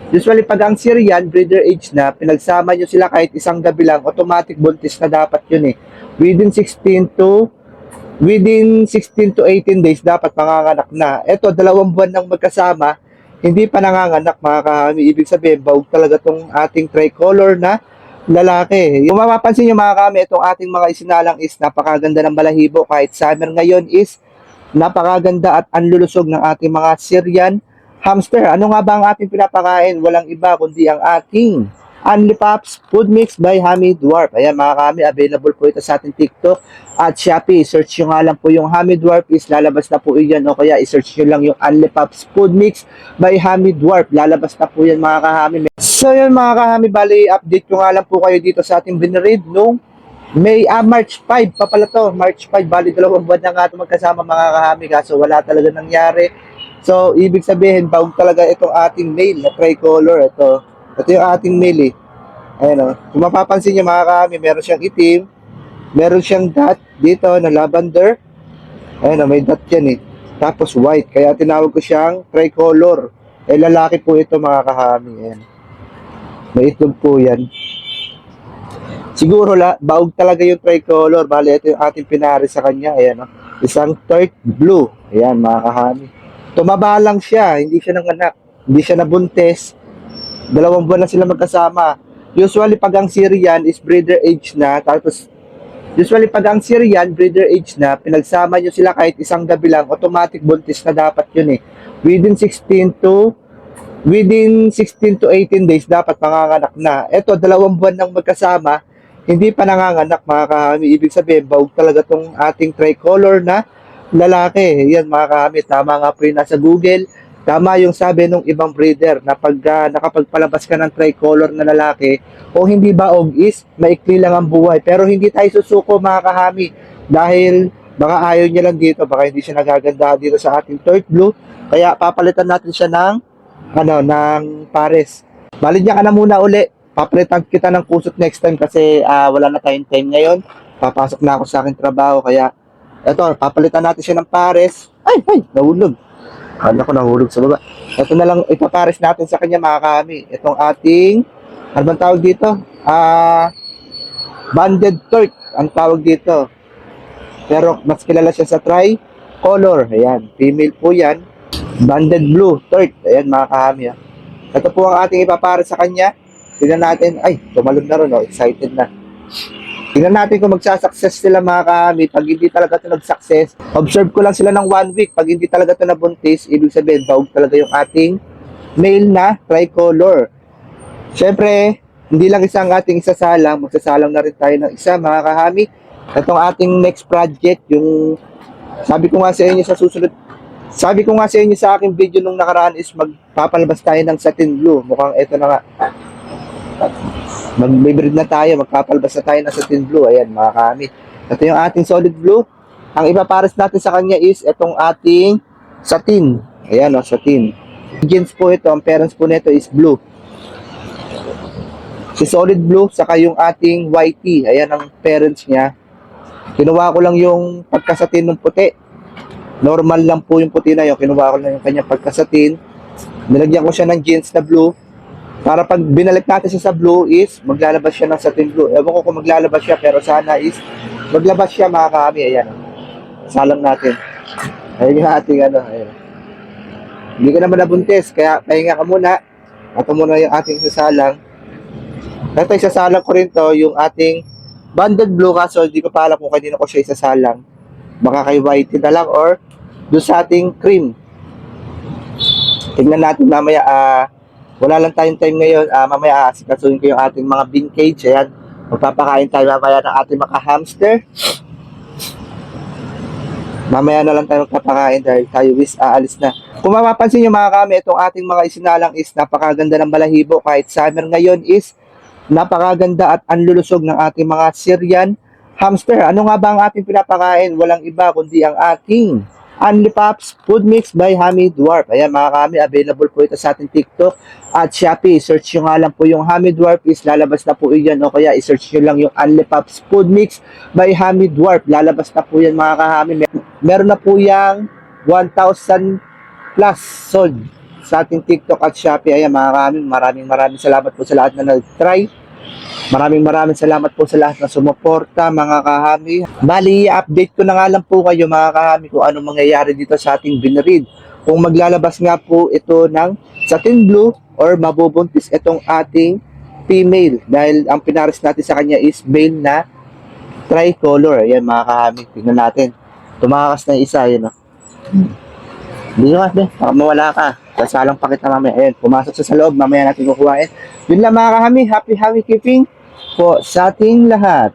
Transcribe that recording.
Usually, pag ang Syrian, breeder age na, pinagsama nyo sila kahit isang gabi lang, automatic buntis na dapat yun eh. Within 16 to within 16 to 18 days, dapat manganganak na. Ito, 2 buwan nang magkasama, hindi pa nanganganak mga kahami. Ibig sabihin, bawag talaga tong ating tricolor na lalaki. Yung mapapansin nyo mga kahami, itong ating mga isinalang is napakaganda ng balahibo. Kahit summer ngayon is napakaganda at anlulusog ng ating mga Syrian hamster. Ano nga ba ang ating pinapakain? Walang iba kundi ang ating Only Pops Food Mix by Hammy Dwarf. Ayan mga kami, available po ito sa ating TikTok at Shopee. Search nyo nga lang po yung Hammy Dwarf is lalabas na po yan, o kaya i-search nyo lang yung Only Pops Food Mix by Hammy Dwarf. Lalabas na po yan mga kahami. So yun mga kahami, bali update ko nga lang po kayo dito sa ating binread nung March 5 pa pala to. March 5, bali 2 buwan na nga ito magkasama mga kahami, kaso wala talaga nangyari. So ibig sabihin, bawag talaga itong ating male na tricolor. Ito yung ating male eh. Ayan o. Kung mapapansin nyo mga kami, meron siyang itim. Meron siyang dot dito na lavender. Ayan o, may dot yan eh. Tapos white. Kaya tinawag ko siyang tricolor. Eh lalaki po ito mga kahami. Ayan. May itlog po yan. Siguro baog talaga yung tricolor. Bali, ito yung ating pinari sa kanya. Ayan o. Isang tart blue. Ayan mga kahami. Tumaba lang siya. Hindi siya nanganak. Hindi siya nabuntis. 2 buwan na sila magkasama. Usually, pag ang Syrian is breeder age na, pinagsama nyo sila kahit isang gabi lang, automatic buntis na dapat yun eh. Within 16 to 18 days, dapat manganganak na. Ito, 2 buwan nang magkasama, hindi pa nanganganak mga kahami. Ibig sabihin, bawag talaga tong ating tricolor na lalaki. Yan mga kahami, tama nga po yun nasa Google. Tama yung sabi nung ibang breeder na pag nakapagpalabas ka ng tricolor na lalaki o hindi baog is maikli lang ang buhay. Pero hindi tayo susuko mga kahami dahil baka ayaw niya lang dito, baka hindi siya nagaganda dito sa ating tart blue. Kaya papalitan natin siya ng pares. Balik niya ka na muna uli. Papalitan kita ng kusot next time kasi wala na tayong time ngayon. Papasok na ako sa aking trabaho kaya eto, papalitan natin siya ng pares. Ay, nahulog. Kala ko nahulog sa baba. Ito na lang ipapares natin sa kanya mga kahami. Itong ating, ano bang tawag dito? Banded tart ang tawag dito. Pero mas kilala siya sa tricolor. Ayan, female po yan. Banded blue tart. Ayan mga kahami. Ito po ang ating ipapares sa kanya. Tingnan natin. Ay, tumalon na rin. Excited na. Tingnan natin kung magsasucess sila mga kahami. Pag hindi talaga ito nag-success, observe ko lang sila ng 1 week. Pag hindi talaga ito nabuntis, ibig sabihin, bawag talaga yung ating male na tricolor. Siyempre, hindi lang isang ating isasalang, magsasalang na rin tayo ng isa mga kahami. Itong ating next project, yung sabi ko nga sa inyo sa aking video nung nakaraan is magpapalabas tayo ng satin blue. Mukhang ito na nga. Mag-breed na tayo, magpapalabas na tayo ng satin blue. Ayan mga kami. Ito yung ating solid blue. Ang ipapares natin sa kanya is itong ating satin. Ayan o, satin. Genes po ito, ang parents po nito is blue. Si solid blue, saka yung ating whitey. Ayan ang parents niya. Kinuha ko lang yung pagkasatin ng puti. Normal lang po yung puti na yun. Kinuha ko lang yung kanyang pagkasatin. Nilagyan ko siya ng genes na blue. Para pag binalik natin siya sa blue is maglalabas siya ng satin blue. Ewan ko kung maglalabas siya pero sana is maglabas siya mga kahami. Ayan. Salang natin. Ayan yung ating ayan. Hindi ka naman nabuntis kaya pahinga ka muna. Ito muna yung ating sasalang. Ito isasalang ko rin to yung ating banded blue kaso hindi ko pa alam kung kanino ko siya isasalang. Baka kay whitey na lang or doon sa ating cream. Tingnan natin mamaya wala lang tayong time ngayon. Mamaya asikasuhin ko yung ating mga bean cage. Ayan. Magpapakain tayo mamaya ng ating mga hamster. Mamaya na lang tayo magpapakain dahil tayo aalis na. Kung mapapansin nyo mga kami, itong ating mga isinalang is napakaganda ng balahibo. Kahit summer ngayon is napakaganda at anlulusog ng ating mga Syrian hamster. Ano nga ba ang ating pinapakain? Walang iba kundi ang ating Only Pops Food Mix by Hammy Dwarf. Ayan mga kami, available po ito sa ating TikTok at Shopee. Search nyo nga lang po yung Hammy Dwarf is lalabas na po yan. O kaya i-search nyo lang yung Only Pops Food Mix by Hammy Dwarf. Lalabas na po yan mga kahami. Meron na po yung 1,000 plus sold sa ating TikTok at Shopee. Ayan mga kahami, maraming salamat po sa lahat na nag-try. Maraming salamat po sa lahat na sumuporta mga kahami. Bali, update ko na nga lang po kayo mga kahami kung anong mangyayari dito sa ating binread. Kung maglalabas nga po ito ng satin blue or mabubuntis itong ating female dahil ang pinares natin sa kanya is male na tricolor. Ayan mga kahami, tignan natin. Tumakas na isa, yun o. Hindi ka, baka mawala ka. Sasalang pa kita mamaya. Ayan, pumasok sa loob, mamaya natin kukuhain. Yun lang mga kahami, happy keeping po sa ating lahat.